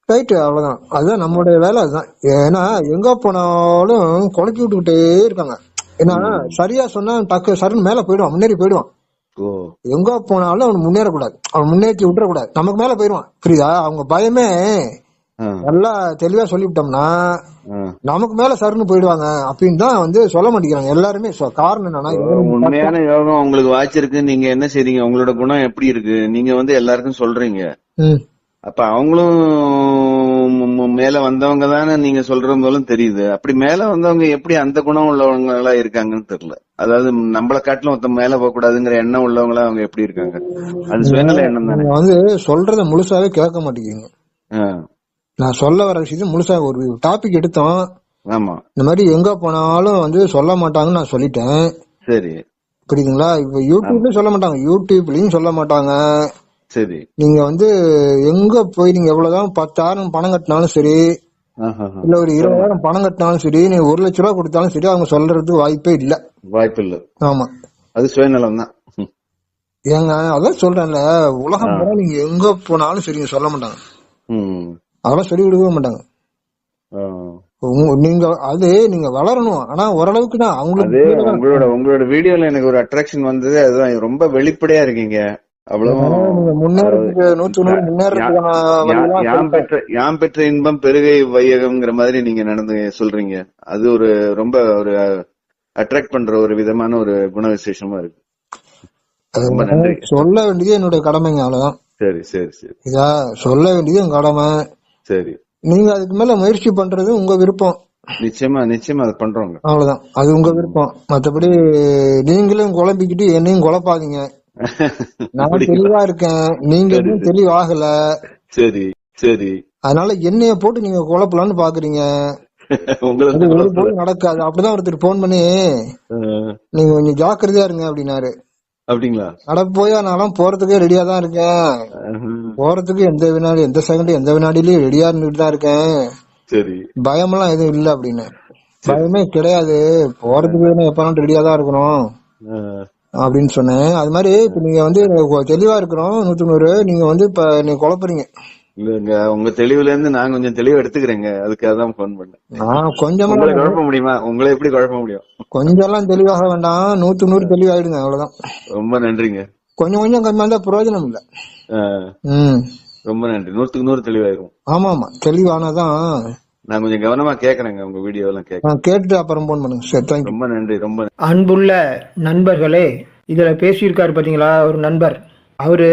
ரைட்டு, அவ்வளவுதான். அதுதான் நம்மளுடைய வேலை, அதுதான். ஏன்னா எங்க போனாலும் குழப்பி விட்டுக்கிட்டே இருக்காங்க. ஏன்னா சரியா சொன்னா டக்கு சரண் மேல போயிடுவான், முன்னேறி போயிடுவான். எங்க போனாலும் அவன் முன்னேறக்கூடாது, அவன் முன்னேற்றி விட்டுறக்கூடாது, நமக்கு மேல போயிடுவான். புரியுதா? அவங்க பயமே நல்லா தெளிவா சொல்லிவிட்டோம்னா நமக்கு மேல சருன்னு போயிடுவாங்க அப்படின்னு தான் வந்து சொல்ல மாட்டேங்கிறாங்க எல்லாருமே. காரணம் என்னன்னா, உண்மையான யோகம் உங்களுக்கு வாய்ச்சிருக்கு, நீங்க என்ன செய்றீங்க, உங்களோட குணம் எப்படி இருக்கு, நீங்க வந்து எல்லாருக்கும் சொல்றீங்க. அப்ப அவங்களும் மேல வந்தவங்க தானே நீங்க சொல்ற போலும் தெரியுது. அப்படி மேல வந்தவங்க எப்படி அந்த குணம் உள்ளவங்களா இருக்காங்கன்னு தெரியல. அதாவது நம்மளை காட்டிலும் ஒருத்த மேல போக கூடாதுங்கிற எண்ணம் உள்ளவங்களா அவங்க எப்படி இருக்காங்க? அது சுயநல எண்ணம் தானே. வந்து சொல்றத முழுசாவே கேட்க மாட்டேங்கிறீங்க. நான் சொல்ல வர விஷயத்த முழுசா ஒரு டாபிக் எடுத்தோம். ஆமா, இந்த மாதிரி எங்க போனாலும் வந்து சொல்ல மாட்டாங்கன்னு நான் சொல்லிட்டேன். சரி, புரியுதுங்களா? இப்ப யூடியூப்லயும் சொல்ல மாட்டாங்க, யூடியூப்லயும் சொல்ல மாட்டாங்க. சரி, நீங்க வந்து எங்க போய் நீங்க எவ்வளவுதான் 10,000 பணம் கட்டினாலும் சரி, இல்ல ஒரு 20,000 பணம் கட்டினாலும் சரி, நீங்க 1 லட்ச ரூபா கொடுத்தாலும் சரி, அவங்க சொல்றதுக்கு வாய்ப்பே இல்ல. ஆமா, அது சுயநலம் தான். ஏங்க அதான் சொல்றேன்ல, உலகம் பூரா நீங்க எங்க போனாலும் சரிங்க சொல்ல மாட்டாங்க. அதெல்லாம் சொல்லி விடவே மாட்டாங்க. நீங்க நீங்க வளரணும். ஆனா ஓரளவுக்கு தான் அவங்களுக்கு. உங்களோட வீடியோல எனக்கு ஒரு அட்ராக்ஷன் வந்தது. அதுதான் ரொம்ப வெளிப்படையா இருக்கீங்க. நீங்க முன்னேறதுக்கு 100 முன்னேறதுக்கான யாம் பெற்ற இன்பம் பெருகை வையகம்ங்கிற மாதிரி நீங்க நடந்து சொல்றீங்க. அது ஒரு ரொம்ப ஒரு அட்ராக்ட் பண்ற ஒரு விதமான ஒரு குண விசேஷமா இருக்கு. ரொம்ப நன்றி. சொல்ல வேண்டியது என்னுடைய கடமைங்க, அவ்வளவுதான். சரி சரி சரி. இதா சொல்ல வேண்டியது என் கடமை. சரி. நீங்க அதுக்கு மேல முயற்சி பண்றது உங்க விருப்பம். நிச்சயமா நிச்சயமா அதை பண்றோங்க. அவ்வளவுதான், அது உங்க விருப்பம். மத்தபடி நீங்களும் குழம்பிக்கிட்டு என்னையும் குழப்பாதீங்க. நான் தெளிவா இருக்கேன், நீங்க இன்னும் தெளிவாகல. சரி சரி. அதனால என்னைய போட்டு நீங்க குழப்பலான்னு பாக்குறீங்க. நடக்காது. அப்படிதான் ஒருத்தர் போன் பண்ணி நீங்க கொஞ்சம் ஜாக்கிரதையா இருங்க அப்படின்னாரு. அப்படிங்களா? அட போயா, நான்லாம் போறதுக்கே ரெடியா தான் இருக்கேன். போறதுக்கு எந்த செகண்ட் எந்த வினாடிலயும் ரெடியா இருந்துட்டு தான் இருக்கேன். சரி, பயமெல்லாம் எதுவும் இல்ல அப்படின்னு. பயமே கிடையாது, போறதுக்கு எப்ப ரெடியா தான் இருக்கணும் அப்படின்னு சொன்னேன். அது மாதிரி இப்ப நீங்க வந்து தெளிவா இருக்கிறோம் 100 நீங்க இப்ப நீங்க குழப்பறீங்க. இல்லங்க, உங்க தெளிவுல இருந்து நான் கொஞ்சம் தெளிவா எடுத்துக்கிறேங்க. அதுக்காக தான் போன் பண்ணேன். கொஞ்சம் குழப்ப முடியுமா? உங்களை எப்படி குழப்ப முடியும்? கொஞ்சம் எல்லாம் தெளிவாக வேண்டாம், 100 தெளிவாயிடுங்க, அவ்வளவுதான். ரொம்ப நன்றிங்க. கொஞ்சம் கம்மியா இருந்தா பிரயோஜனம் இல்ல. ரொம்ப நன்றி. 100 தெளிவாயிரும். ஆமா ஆமா, தெளிவானதான். நான் கொஞ்சம் கவனமா கேக்குறேங்க உங்க வீடியோ எல்லாம் கேட்டுட்டு அப்புறம் போன் பண்ணுங்க. சரி, தேங்க்யூ. ரொம்ப நன்றி. ரொம்ப அன்புள்ள நண்பர்களே, இதுல பேசியிருக்காரு பாத்தீங்களா ஒரு நண்பர். அவரு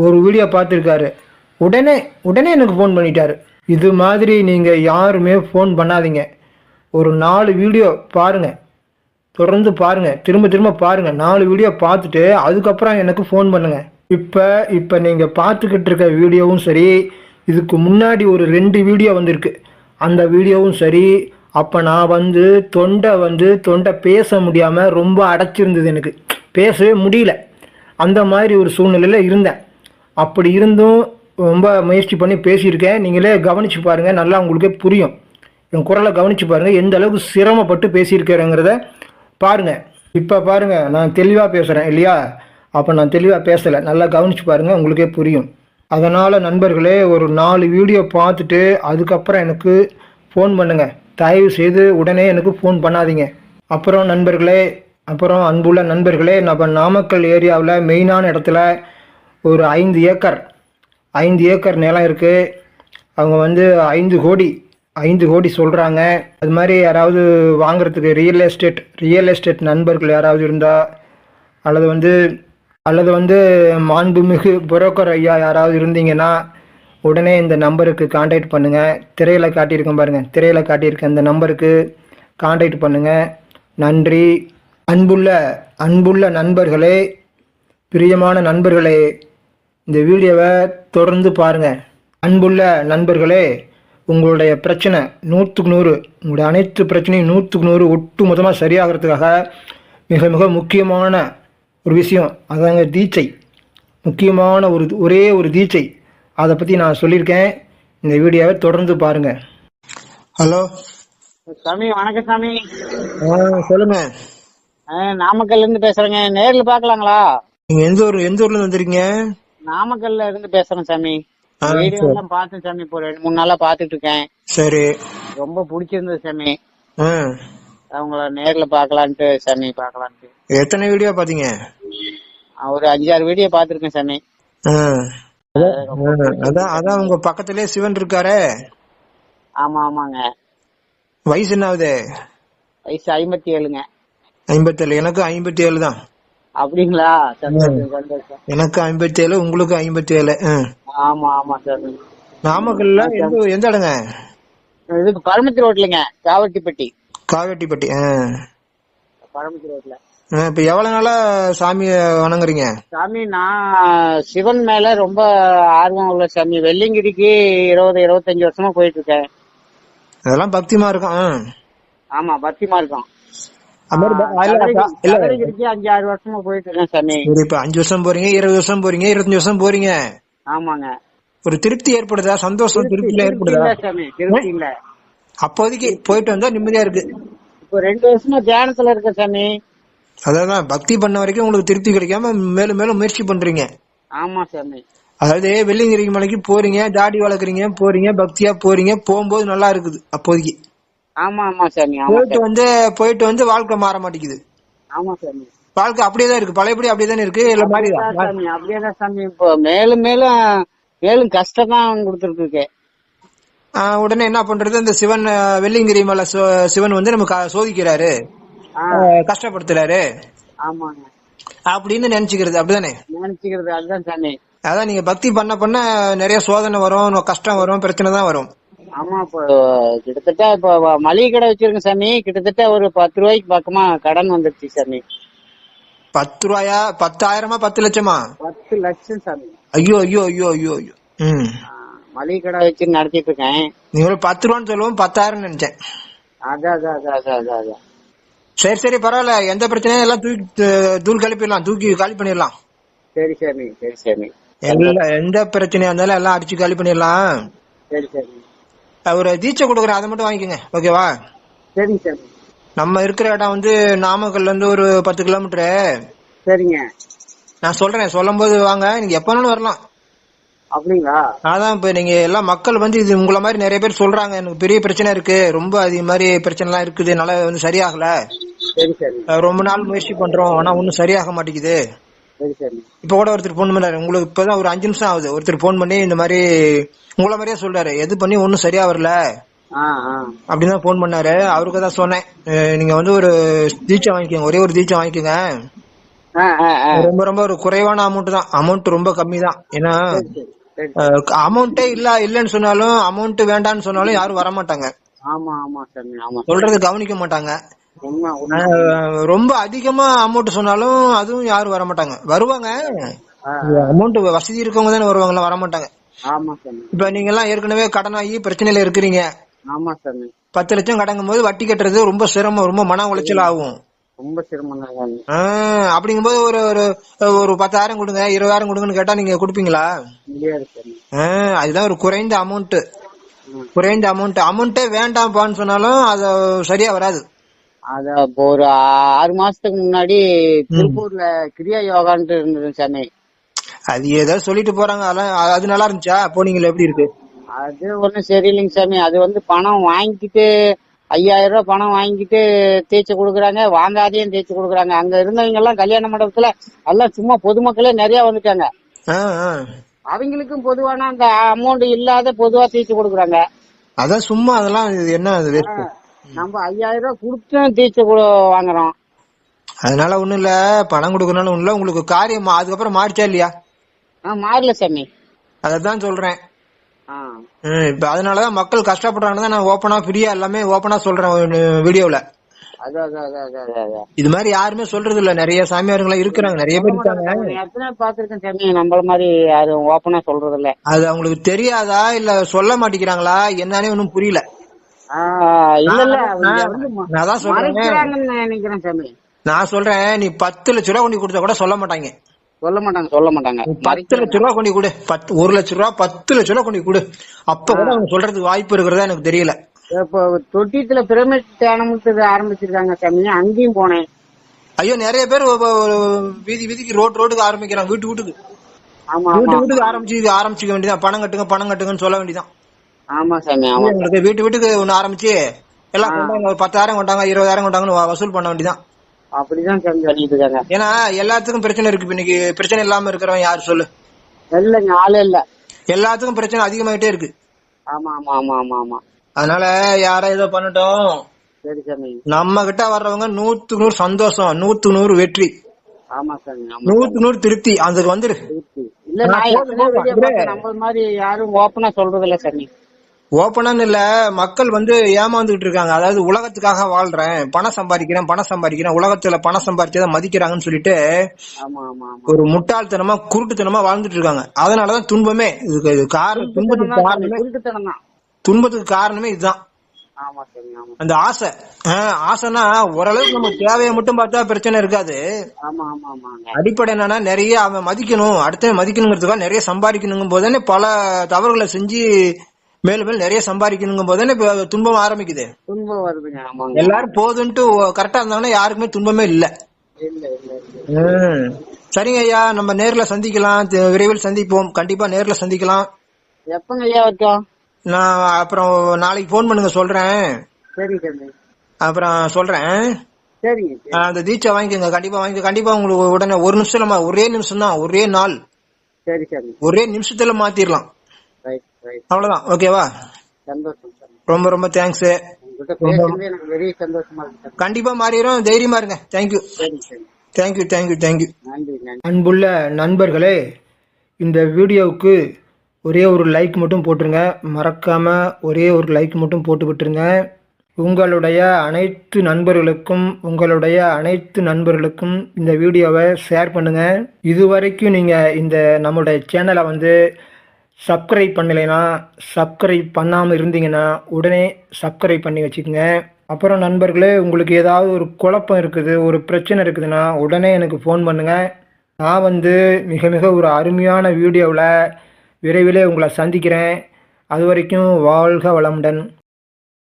ஒரு வீடியோ பார்த்துருக்காரு, உடனே எனக்கு ஃபோன் பண்ணிட்டாரு. இது மாதிரி நீங்கள் யாருமே ஃபோன் பண்ணாதீங்க. ஒரு 4 வீடியோ பாருங்கள், தொடர்ந்து பாருங்கள், திரும்ப பாருங்கள். 4 வீடியோ பார்த்துட்டு அதுக்கப்புறம் எனக்கு ஃபோன் பண்ணுங்கள். இப்போ நீங்கள் பார்த்துக்கிட்டு இருக்க வீடியோவும் சரி, இதுக்கு முன்னாடி ஒரு 2 வீடியோ வந்திருக்கு, அந்த வீடியோவும் சரி. அப்போ நான் தொண்டை பேச முடியாமல் ரொம்ப அடைச்சிருந்தது, எனக்கு பேசவே முடியல. அந்த மாதிரி ஒரு சூழ்நிலையில் இருந்தேன். அப்படி இருந்தும் ரொம்ப முயற்சி பண்ணி பேசியிருக்கேன். நீங்களே கவனித்து பாருங்கள், நல்லா உங்களுக்கே புரியும். என் குரலை கவனித்து பாருங்கள், எந்த அளவுக்கு சிரமப்பட்டு பேசியிருக்கிறேங்கிறத பாருங்கள். இப்போ பாருங்கள், நான் தெளிவாக பேசுகிறேன் இல்லையா? அப்போ நான் தெளிவாக பேசலை, நல்லா கவனித்து பாருங்கள், உங்களுக்கே புரியும். அதனால் நண்பர்களே, ஒரு 4 வீடியோ பார்த்துட்டு அதுக்கப்புறம் எனக்கு ஃபோன் பண்ணுங்கள். தயவு செய்து உடனே எனக்கு ஃபோன் பண்ணாதீங்க. அப்புறம் நண்பர்களே, அன்புள்ள நண்பர்களே, நம்ம நாமக்கல் ஏரியாவில் மெயினான இடத்துல ஒரு 5 ஏக்கர் நிலம் இருக்குது. அவங்க 5 கோடி சொல்கிறாங்க. அது மாதிரி யாராவது வாங்குறதுக்கு ரியல் எஸ்டேட் நண்பர்கள் யாராவது இருந்தால், அல்லது மாண்புமிகு புரோக்கர் ஐயா யாராவது இருந்தீங்கன்னா உடனே இந்த நம்பருக்கு கான்டாக்ட் பண்ணுங்கள். திரையில் காட்டியிருக்கேன் பாருங்கள், திரையில் காட்டியிருக்க இந்த நம்பருக்கு கான்டாக்ட் பண்ணுங்கள். நன்றி. அன்புள்ள நண்பர்களே, பிரியமான நண்பர்களே, இந்த வீடியோவை தொடர்ந்து பாருங்கள். அன்புள்ள நண்பர்களே, உங்களுடைய பிரச்சனை 100%, உங்களுடைய அனைத்து பிரச்சனையும் 100% ஒட்டு மொத்தமாக சரியாகிறதுக்காக மிக மிக முக்கியமான ஒரு விஷயம், அதாங்க தீட்சை. முக்கியமான ஒரே ஒரு தீட்சை, அதை பற்றி நான் சொல்லியிருக்கேன். இந்த வீடியோவை தொடர்ந்து பாருங்கள். ஹலோ சாமி, வணக்கம் சாமி. சொல்லுங்க. நாமக்கல்ல இருந்து பேசுறேங்க, நேர்ல பாக்கலாங்களா? நீங்க எந்த ஊர்ல வந்திருக்கீங்க? நாமக்கல்ல இருந்து பேசுறேன் சாமி. வீடியோ எல்லாம் பார்த்தேன் சாமி, இப்போ 2-3 நாளா பாத்துட்டு இருக்கேன். சரி, ரொம்ப பிடிச்சிருந்தது சாமி. அவங்கள நேர்ல பாக்கலான்ட்டு சாமி, பாக்கலான்ட்டு. எத்தனை வீடியோ பாத்தீங்க? ஒரு 5-6 வீடியோ பாத்துருக்கேன் சாமி. அதான் உங்க பக்கத்திலே சிவன் இருக்காரே? ஆமா ஆமாங்க. வயசு என்ன ஆகுது? வயசு 57ங்க. 57. எனக்கு 57 தான். அப்படிங்களா? எனக்கு 57, உங்களுக்கு 57. ஆமா ஆமா சார். நாமக்கல்ல எந்த இடங்க? இதுக்கு பரமத்தி ரோட்லங்க, காவட்டிப்பட்டி. பரமத்தி ரோட்ல. இப்ப எவ்வளவு நாளா சாமிய வணங்குறீங்க? சாமி, நான் சிவன் மேல ரொம்ப ஆர்வம் உள்ள சாமி. வெள்ளிங்கிரிக்கு 20-25 வருஷமா போயிட்டு இருக்கேன். அதெல்லாம் பக்திமா இருக்கும். ஆமா, பக்திமா இருக்கும். 5-6 வருஷமா போயிட்டு இருக்கேன் சாமி. இப்ப 5 வருஷம் போறீங்க, 20 வருஷம் போறீங்க, 25 வருஷம் போறீங்க. ஆமாங்க. ஒரு திருப்தி ஏற்படுதா? சந்தோஷம், திருப்தி ஏற்படுதா? சாமி, திருப்தி இல்ல. அப்போதைக்கு போயிட்டு வந்தா நிம்மதியா இருக்கு. இப்போ 2 வருஷமா தியானத்துல இருக்க சாமி. அதான் பக்தி பண்ண வரைக்கும் உங்களுக்கு திருப்தி கிடைக்காம மேலும் மேலும் முயற்சி பண்றீங்க. ஆமா சாமி. அதாவது வெள்ளிங்கிரி மலைக்கு போறீங்க, தாடி வளர்க்குறீங்க, போறீங்க, பக்தியா போறீங்க, போகும்போது நல்லா இருக்குது அப்போதைக்கு. ஆமா ஆமா சாமி. போயிட்டு வந்து வாழ்க்கை மாற மாட்டேங்குது. ஆமா சாமி. வாழ்க்கை அப்படியேதான் இருக்கு, பழையபடி அப்படியேதானே இருக்கு, இல்ல மாறிதான் சாமி? அப்படியேதான் சாமி. இப்போ மேலும் மேலும் மேலும் கஷ்டம் தான் கொடுத்துட்டு இருக்கேன். உடனே என்ன பண்றது, இந்த சிவன் வெள்ளிங்கிரி மலை சிவன் வந்து நமக்கு சோதிக்கிறாரு, கஷ்டப்படுத்துறாரு அப்படின்னு நினைச்சுக்கிறது, அப்படிதானே நினைச்சுக்கிறது. அதுதான் சாமி. அதான் நீங்க பக்தி பண்ண பண்ண நிறைய சோதனை வரும், கஷ்டம் வரும், பிரச்சனை தான் வரும். ஆமா. இப்போ கிட்டத்தட்ட இப்போ மளிகை கடை வச்சிருக்கேன் சாமி. கிட்டத்தட்ட ஒரு 10 ரூபாய்க்கு பக்கமா கடன் வந்துருச்சு சாமி. 10 ரூபாயா? 10,000மா 10 லட்சமா? 10 லட்சம் சாமி. ஐயோ ஐயோ ஐயோ ஐயோ ஐயோ. மளிகை கடை வச்சு நடத்திட்டு இருக்கேன். நீங்க 10 ரூபான்னு சொல்லுவோம், 10,000 நினைச்சேன். அதான். சரி சரி, பரவாயில்ல, எந்த பிரச்சனையும் எல்லாம் தூள் கிளப்பிடலாம், தூக்கி காலி பண்ணிடலாம். சரி சாமி. சரி சாமி. எந்த பிரச்சனையா இருந்தாலும் எல்லாம் அடிச்சு காலி பண்ணிடலாம். சரி சாமி. ஒரு தீட்சை கொடுக்குறேன், அதை மட்டும் வாங்கிக்கோங்க, ஓகேவா? சரி சாமி. நம்ம இருக்கிற இடம் வந்து நாமக்கல்ல இருந்து ஒரு 10 கிலோமீட்டரு. சரிங்க. நான் சொல்றேன், சொல்லும் போது வாங்க, நீங்க எப்பனாலும் வரலாம். அப்படிங்களா? அதான் இப்ப நீங்க எல்லாம் மக்கள் வந்து இது உங்களை மாதிரி நிறைய பேர் சொல்றாங்க, எனக்கு பெரிய பிரச்சனை இருக்கு, ரொம்ப அது மாதிரி பிரச்சனை எல்லாம் இருக்குது, என்னால வந்து சரியாகல, ரொம்ப நாள் முயற்சி பண்றோம் ஆனா ஒன்னும் சரியாக மாட்டேங்குது. இப்ப கூட ஒருத்தர் போன் பண்ணாரு, உங்களுக்கு இப்பதான் ஒரு 5 நிமிஷம் ஆகுது, ஒருத்தர் போன் பண்ணி இந்த மாதிரி உங்களை மாதிரியே சொல்றாரு, எது பண்ணி ஒன்னும் சரியா வரல அப்படின்னு போன் பண்ணாரு. அவருக்கு தான் சொன்னேன், நீங்க வந்து ஒரு தீட்சை வாங்கிக்கோங்க, ஒரே ஒரு தீட்சை வாங்கிக்கோங்க, ரொம்ப ரொம்ப ஒரு குறைவான அமௌண்ட் தான், அமௌண்ட் ரொம்ப கம்மி தான். ஏன்னா அமௌண்டே இல்லன்னு சொன்னாலும், அமௌண்ட் வேண்டான்னு சொன்னாலும் யாரும் வரமாட்டாங்க, சொல்றது கவனிக்க மாட்டாங்க. ரொம்ப அதிகமா அமௌண்ட் சொன்னாலும் அதுவும் யாரும் வரமாட்டாங்க, வருவாங்க, அமௌண்ட் வசதி இருக்கவங்க தானே வருவாங்களா, வரமாட்டாங்க. இப்ப நீங்க எல்லாம் ஏற்கனவே கடனாகி பிரச்சனையில இருக்கிறீங்க, 10 லட்சம் கடங்கும் போது வட்டி கட்டுறது ரொம்ப சிரமம், ரொம்ப மன உளைச்சல் ஆகும், ரொம்ப சிரமம். அப்படிங்கும்போது ஒரு 10,000 கொடுங்க, 20,000 கொடுங்கன்னு கேட்டா நீங்க கொடுப்பீங்களா? அதுதான் ஒரு குறைந்த அமௌண்ட். அமௌண்டே வேண்டாம்ப்பான்னு சொன்னாலும் அது சரியா வராது. அத ஒரு 6 மாசத்துக்கு முன்னாடி திருப்பூர்ல கிரியா யோகான்ட்டு இருந்தது சாமி. அது ஏதோ சொல்லிட்டு போறாங்க, அது நல்லா இருந்துச்சா? போனீங்களா? எப்படி இருக்கு? அது ஒண்ணும் சரியில்லைங்க சாமி. அது வந்து பணம் வாங்கிட்டு 5,000 ரூபாய் பணம் வாங்கிட்டு தேய்ச்சி கொடுக்குறாங்க, வாங்காதையும் தேய்ச்சி கொடுக்குறாங்க. அங்க இருந்தவங்க எல்லாம் கல்யாண மண்டபத்துல எல்லாம் சும்மா பொதுமக்களே நிறைய வந்துட்டாங்க. அவங்களுக்கும் பொதுவான அந்த அமௌண்ட் இல்லாத பொதுவா தேய்ச்சி கொடுக்குறாங்க. அதான் சும்மா அதெல்லாம் என்ன நம்ம 5,000 ரூபாய் கொடுத்து தேய்ச்சி வாங்குறோம். அதனால ஒண்ணும் இல்ல, பணம் கொடுக்கறனால ஒண்ணும் இல்ல. உங்களுக்கு காரியம் அதுக்கப்புறம் மாறிச்சா இல்லையா? மாறல சாமி. அதான் சொல்றேன். இப்ப அதனாலதான் மக்கள் கஷ்டப்படுறாங்க, நான் ஓப்பனா ஃப்ரீயா எல்லாமே ஓப்பனா சொல்றேன் வீடியோல. இது மாதிரி யாருமே சொல்றது இல்ல, நிறைய சாமியாருங்களா இருக்கிறாங்க, நிறைய பேர் இருக்காங்க, பாத்துருக்கேன் சாமி. நம்மள மாதிரி யாரும் ஓப்பனா சொல்றது இல்ல. அது அவங்களுக்கு தெரியாதா இல்ல சொல்ல மாட்டேங்கிறாங்களா என்னன்னு ஒன்னும் புரியல. நான் சொல்றேன், நீ 10 லட்சம் ரூபாய் கொண்டு கொடுத்தா கூட சொல்ல மாட்டாங்க. 10 லட்சம் ரூபாய் கொண்டு கொடு, 1 லட்சம் ரூபாய் 10 லட்சம் ரூபாய் கொண்டு கொடு, அப்ப கூட அவங்க சொல்றதுக்கு வாய்ப்பு இருக்கிறதா எனக்கு தெரியல. இப்போ தொட்டியத்துல பிரமிட் தியானம்னு ஆரம்பிச்சிருக்காங்க சாமி, அங்கேயும் போனேன். ஐயோ, நிறைய பேர் வீதிக்கு ரோட்டுக்கு ஆரம்பிக்கிறாங்க, வீட்டுக்கு ஆரம்பிச்சுக்க வேண்டியதான். பணம் கட்டுங்கன்னு சொல்ல வேண்டியதான். ஆமா சாமி. வீட்டுக்கு ஒண்ணு ஆரம்பிச்சு எல்லாம் கொண்டாங்க, ஒரு 10,000 கொண்டாங்க, 20,000 கொண்டாங்கன்னு வசூல் பண்ண வேண்டியதான். அப்படிதான் சாமி பண்ணிட்டு இருக்காங்க. ஏன்னா எல்லாத்துக்கும் பிரச்சனை இருக்கு. இன்னைக்கு பிரச்சனை இல்லாம இருக்கிறவன் யாரு சொல்லு? இல்லங்க, ஆளே இல்ல. எல்லாத்துக்கும் பிரச்சனை அதிகமாயிட்டே இருக்கு. அதனால யாரா ஏதோ பண்ணட்டும், நம்ம கிட்ட வர்றவங்க 100க்கு 100 சந்தோஷம், 100க்கு 100 வெற்றி, 100க்கு 100 திருப்தி. அதுக்கு வந்துரு. நம்ம மாதிரி யாரும் ஓப்பனா சொல்றது இல்ல சாமி. ஓப்பனான்னு இல்ல, மக்கள் வந்து ஏமாந்துகிட்டு இருக்காங்க. அதாவது உலகத்துக்காக வாழ்றேன், பணம் சம்பாதிக்கிறேன், உலகத்துல பணம் சம்பாதிச்சதான் மதிக்கிறாங்கன்னு சொல்லிட்டு ஒரு முட்டாள்தனமா குருட்டுத்தனமா வாழ்ந்துட்டு இருக்காங்க. அதனாலதான் துன்பமே. துன்பத்துக்கு காரணமே இதுதான், அந்த ஆசை. ஆசைனா ஓரளவுக்கு நம்ம தேவையை மட்டும் பார்த்தா பிரச்சனை இருக்காது. அடிப்படை என்னன்னா நிறைய அவன் மதிக்கணும், அடுத்த மதிக்கணுங்கிறதுக்காக நிறைய சம்பாதிக்கணுங்கும் போதுதானே பல தவறுகளை செஞ்சு மேலும் நிறைய சம்பாதிக்கணுங்கும் போதுதானே துன்பம் ஆரம்பிக்குது. எல்லாரும் போதுன்ட்டு கரெக்டா இருந்தாங்கன்னா யாருக்குமே துன்பமே இல்ல. இல்ல இல்ல இல்ல. ம். சரிங்க ஐயா, நம்ம நேர்ல சந்திக்கலாம், விரைவில் சந்திப்போம், கண்டிப்பா நேர்ல சந்திக்கலாம். எப்பங்க ஐயா வரைக்கும்? நான் அப்புறம் நாளைக்கு ஃபோன் பண்ணுங்க, சொல்றேன். சரி சாமி. அப்புறம் சொல்றேன். சரிங்க சரி. அந்த தீட்சை வாங்கிக்கோங்க, கண்டிப்பா வாங்கிக்க, கண்டிப்பா உங்களுக்கு உடனே ஒரு நிமிஷம், ஒரே நிமிஷம் தான், ஒரே நாள், சரி சாமி. ஒரே நிமிஷத்துல மாத்திரலாம். Right right. அவ்வளவுதான். ஓகேவா? சந்தோஷம் சாமி. ரொம்ப ரொம்ப தேங்க்ஸ். உங்ககிட்ட பேசுறது எனக்கு பெரிய சந்தோஷமா இருக்கு சாமி. கண்டிப்பா மாறிடும், தைரியமா இருங்க. தேங்க்யூ சரி சரி. Thank you thank you thank you. நன்றி நன்றி. அன்புள்ள நண்பர்களே, இந்த வீடியோவுக்கு ஒரே ஒரு லைக் மட்டும் போட்டுருங்க, மறக்காம ஒரே ஒரு லைக் மட்டும் போட்டு விட்டுருங்க. உங்களுடைய அனைத்து நண்பர்களுக்கும் இந்த வீடியோவை ஷேர் பண்ணுங்க. இதுவரைக்கும் நீங்க இந்த நம்மளுடைய சேனலை வந்து சப்ஸ்கிரைப் பண்ணலைன்னா, சப்ஸ்கிரைப் பண்ணாமல் இருந்தீங்கன்னா உடனே சப்ஸ்கிரைப் பண்ணி வச்சுக்கோங்க. அப்புறம் நண்பர்களே, உங்களுக்கு ஏதாவது ஒரு குழப்பம் இருக்குது, ஒரு பிரச்சனை இருக்குதுன்னா உடனே எனக்கு ஃபோன் பண்ணுங்க. நான் வந்து மிக மிக ஒரு அருமையான வீடியோவில் விரைவிலே உங்களை சந்திக்கிறேன். அது வரைக்கும் வாழ்க வளமுடன்.